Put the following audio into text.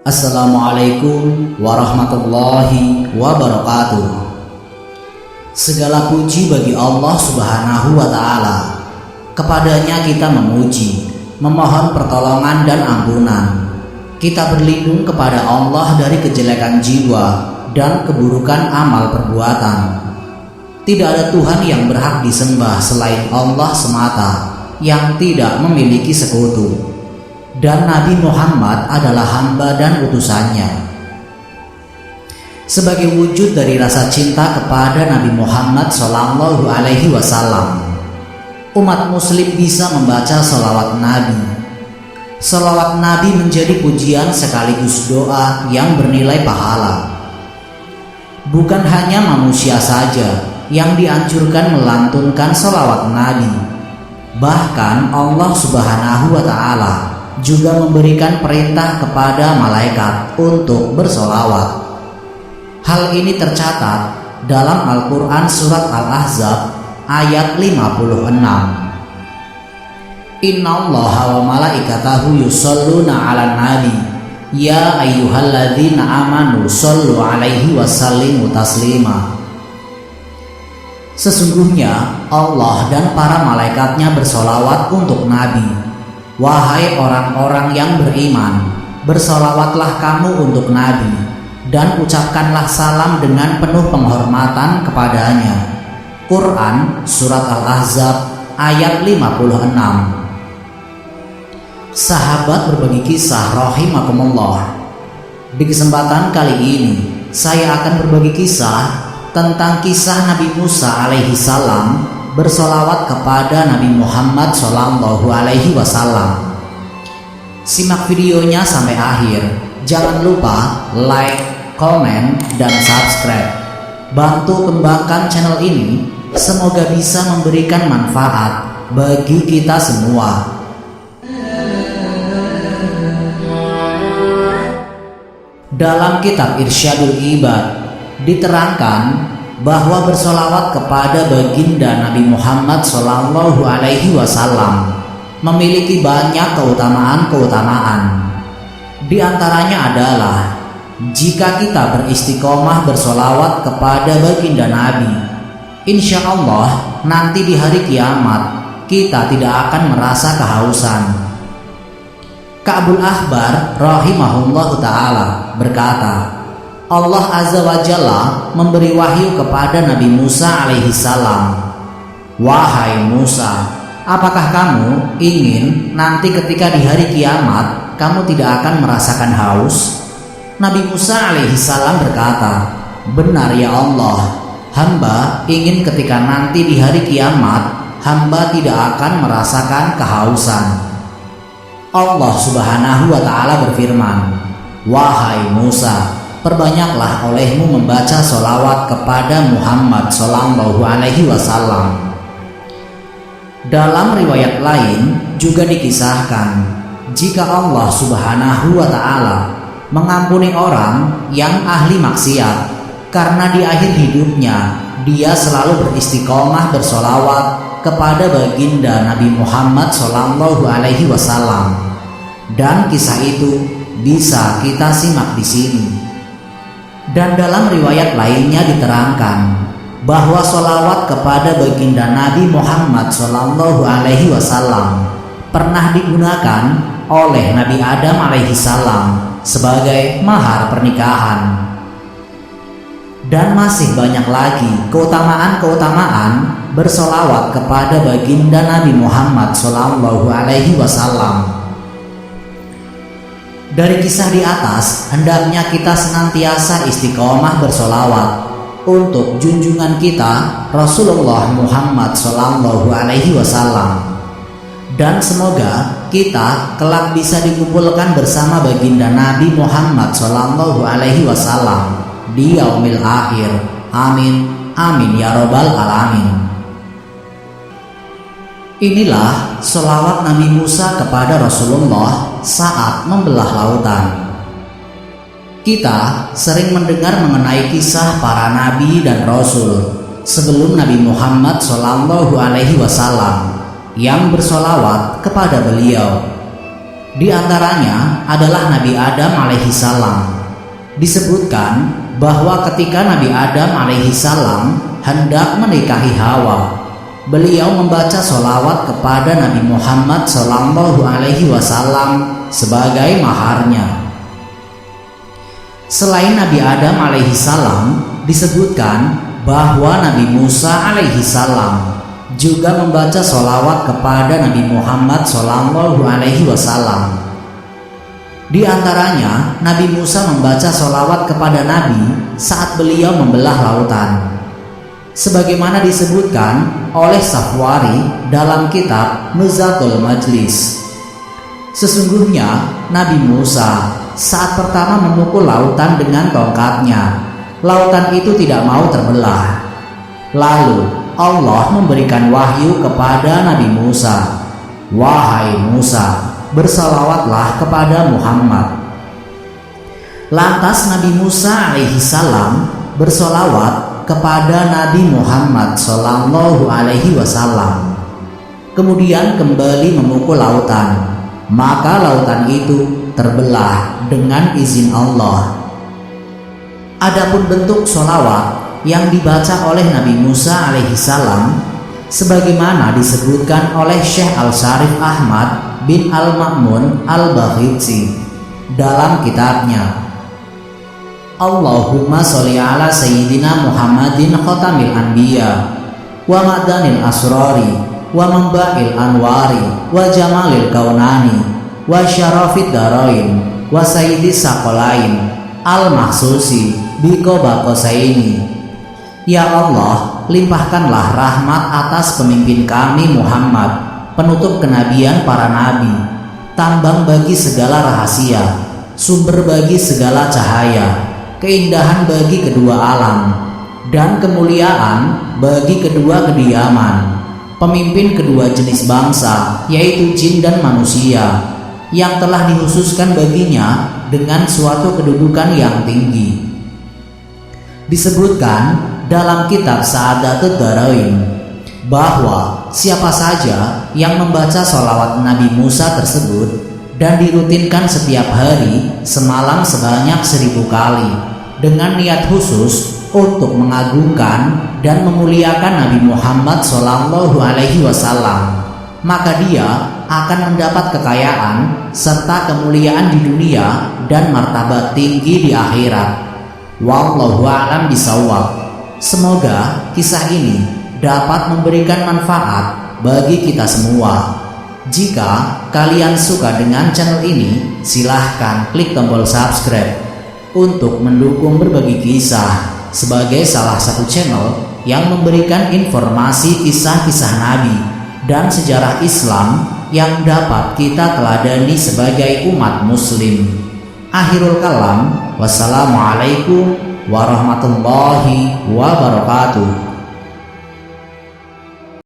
Assalamualaikum warahmatullahi wabarakatuh. Segala puji bagi Allah Subhanahu wa Ta'ala. Kepadanya kita memuji, memohon pertolongan dan ampunan. Kita berlindung kepada Allah dari kejelekan jiwa dan keburukan amal perbuatan. Tidak ada Tuhan yang berhak disembah selain Allah semata, yang tidak memiliki sekutu. Dan Nabi Muhammad adalah hamba dan utusannya. Sebagai wujud dari rasa cinta kepada Nabi Muhammad Sallallahu Alaihi Wasallam, umat muslim bisa membaca sholawat Nabi. Sholawat Nabi menjadi pujian sekaligus doa yang bernilai pahala. Bukan hanya manusia saja yang dianjurkan melantunkan sholawat Nabi, bahkan Allah Subhanahu wa Ta'ala juga memberikan perintah kepada malaikat untuk bersolawat. Hal ini tercatat dalam Al-Quran surat Al-Ahzab ayat 56. Innallaha wa malaikatahu yusholluna 'alan nabi ya ayyuhalladzina amanu shollu 'alaihi wa sallimu taslima. Sesungguhnya Allah dan para malaikatnya bersolawat untuk Nabi. Wahai orang-orang yang beriman, bersolawatlah kamu untuk Nabi dan ucapkanlah salam dengan penuh penghormatan kepadanya. Quran Surat Al-Ahzab ayat 56. Sahabat berbagi kisah rahimakumullah. Di kesempatan kali ini saya akan berbagi kisah tentang kisah Nabi Musa alaihi salam bersolawat kepada Nabi Muhammad Sallallahu Alaihi Wasallam. Simak videonya sampai akhir. Jangan lupa like, komen, dan subscribe. Bantu kembangkan channel ini. Semoga bisa memberikan manfaat bagi kita semua. Dalam kitab Irsyadul Ibad diterangkan bahwa bersolawat kepada baginda Nabi Muhammad Sallallahu Alaihi Wasallam memiliki banyak keutamaan-keutamaan. Di antaranya adalah jika kita beristiqomah bersolawat kepada baginda Nabi, insya Allah nanti di hari kiamat kita tidak akan merasa kehausan. Ka'bul Ahbar rahimahullahu ta'ala berkata, Allah Azza wa Jalla memberi wahyu kepada Nabi Musa alaihi salam. Wahai Musa, apakah kamu ingin nanti ketika di hari kiamat kamu tidak akan merasakan haus? Nabi Musa alaihi salam berkata, benar ya Allah, hamba ingin ketika nanti di hari kiamat hamba tidak akan merasakan kehausan. Allah Subhanahu wa Ta'ala berfirman, wahai Musa, perbanyaklah olehmu membaca sholawat kepada Muhammad Sallallahu Alaihi Wasallam. Dalam riwayat lain juga dikisahkan, jika Allah Subhanahu wa Ta'ala mengampuni orang yang ahli maksiat karena di akhir hidupnya dia selalu beristiqomah bersolawat kepada baginda Nabi Muhammad Sallallahu Alaihi Wasallam. Dan kisah itu bisa kita simak di sini. Dan dalam riwayat lainnya diterangkan bahwa sholawat kepada baginda Nabi Muhammad Sallallahu Alaihi Wasallam pernah digunakan oleh Nabi Adam alaihi salam sebagai mahar pernikahan. Dan masih banyak lagi keutamaan-keutamaan bersolawat kepada baginda Nabi Muhammad Sallallahu Alaihi Wasallam. Dari kisah di atas, hendaknya kita senantiasa istiqomah bersolawat untuk junjungan kita Rasulullah Muhammad Sallallahu Alaihi Wasallam. Dan semoga kita kelak bisa dikumpulkan bersama baginda Nabi Muhammad Sallallahu Alaihi Wasallam di yaumil akhir. Amin, amin ya robbal alamin. Inilah sholawat Nabi Musa kepada Rasulullah saat membelah lautan. Kita sering mendengar mengenai kisah para nabi dan rasul sebelum Nabi Muhammad Sallallahu Alaihi Wasallam yang bersolawat kepada beliau. Di antaranya adalah Nabi Adam alaihi salam. Disebutkan bahwa ketika Nabi Adam alaihi salam hendak menikahi Hawa, beliau membaca sholawat kepada Nabi Muhammad sallallahu alaihi wasallam sebagai maharnya. Selain Nabi Adam alaihi salam, disebutkan bahwa Nabi Musa alaihi salam juga membaca sholawat kepada Nabi Muhammad sallallahu alaihi wasallam. Di antaranya, Nabi Musa membaca sholawat kepada Nabi saat beliau membelah lautan, sebagaimana disebutkan oleh Safwari dalam kitab Nuzatul Majlis. Sesungguhnya Nabi Musa saat pertama memukul lautan dengan tongkatnya, lautan itu tidak mau terbelah. Lalu Allah memberikan wahyu kepada Nabi Musa, "Wahai Musa, bersalawatlah kepada Muhammad." Lantas Nabi Musa alaihi salam bersolawat kepada Nabi Muhammad sallallahu alaihi wasallam, kemudian kembali memukul lautan, maka lautan itu terbelah dengan izin Allah. Adapun bentuk solawat yang dibaca oleh Nabi Musa alaihi salam sebagaimana disebutkan oleh Syekh Al-Syarif Ahmad bin Al-Ma'mun Al-Baghidsi dalam kitabnya Allahumma sholli ala Sayyidina Muhammadin Khatamil Anbiya wa Ma'danil Asrari wa Manba'il Anwari wa Jamalil Kaunani wa Syarafid Darain wa Sayyidis Saqalain Al-Mahsusi Biqoba Qosaini. Ya Allah, limpahkanlah rahmat atas pemimpin kami Muhammad, penutup kenabian para nabi, tambang bagi segala rahasia, sumber bagi segala cahaya, keindahan bagi kedua alam, dan kemuliaan bagi kedua kediaman, pemimpin kedua jenis bangsa, yaitu jin dan manusia, yang telah dikhususkan baginya dengan suatu kedudukan yang tinggi. Disebutkan dalam kitab Sa'adatud Darain bahwa siapa saja yang membaca sholawat Nabi Musa tersebut dan dirutinkan setiap hari semalam sebanyak 1000 kali dengan niat khusus untuk mengagungkan dan memuliakan Nabi Muhammad sallallahu alaihi wasallam, maka dia akan mendapat kekayaan serta kemuliaan di dunia dan martabat tinggi di akhirat. Wallahu a'lam bishawab. Semoga kisah ini dapat memberikan manfaat bagi kita semua. Jika kalian suka dengan channel ini, silahkan klik tombol subscribe untuk mendukung berbagi kisah sebagai salah satu channel yang memberikan informasi kisah-kisah Nabi dan sejarah Islam yang dapat kita teladani sebagai umat muslim. Akhirul kalam, wassalamualaikum warahmatullahi wabarakatuh.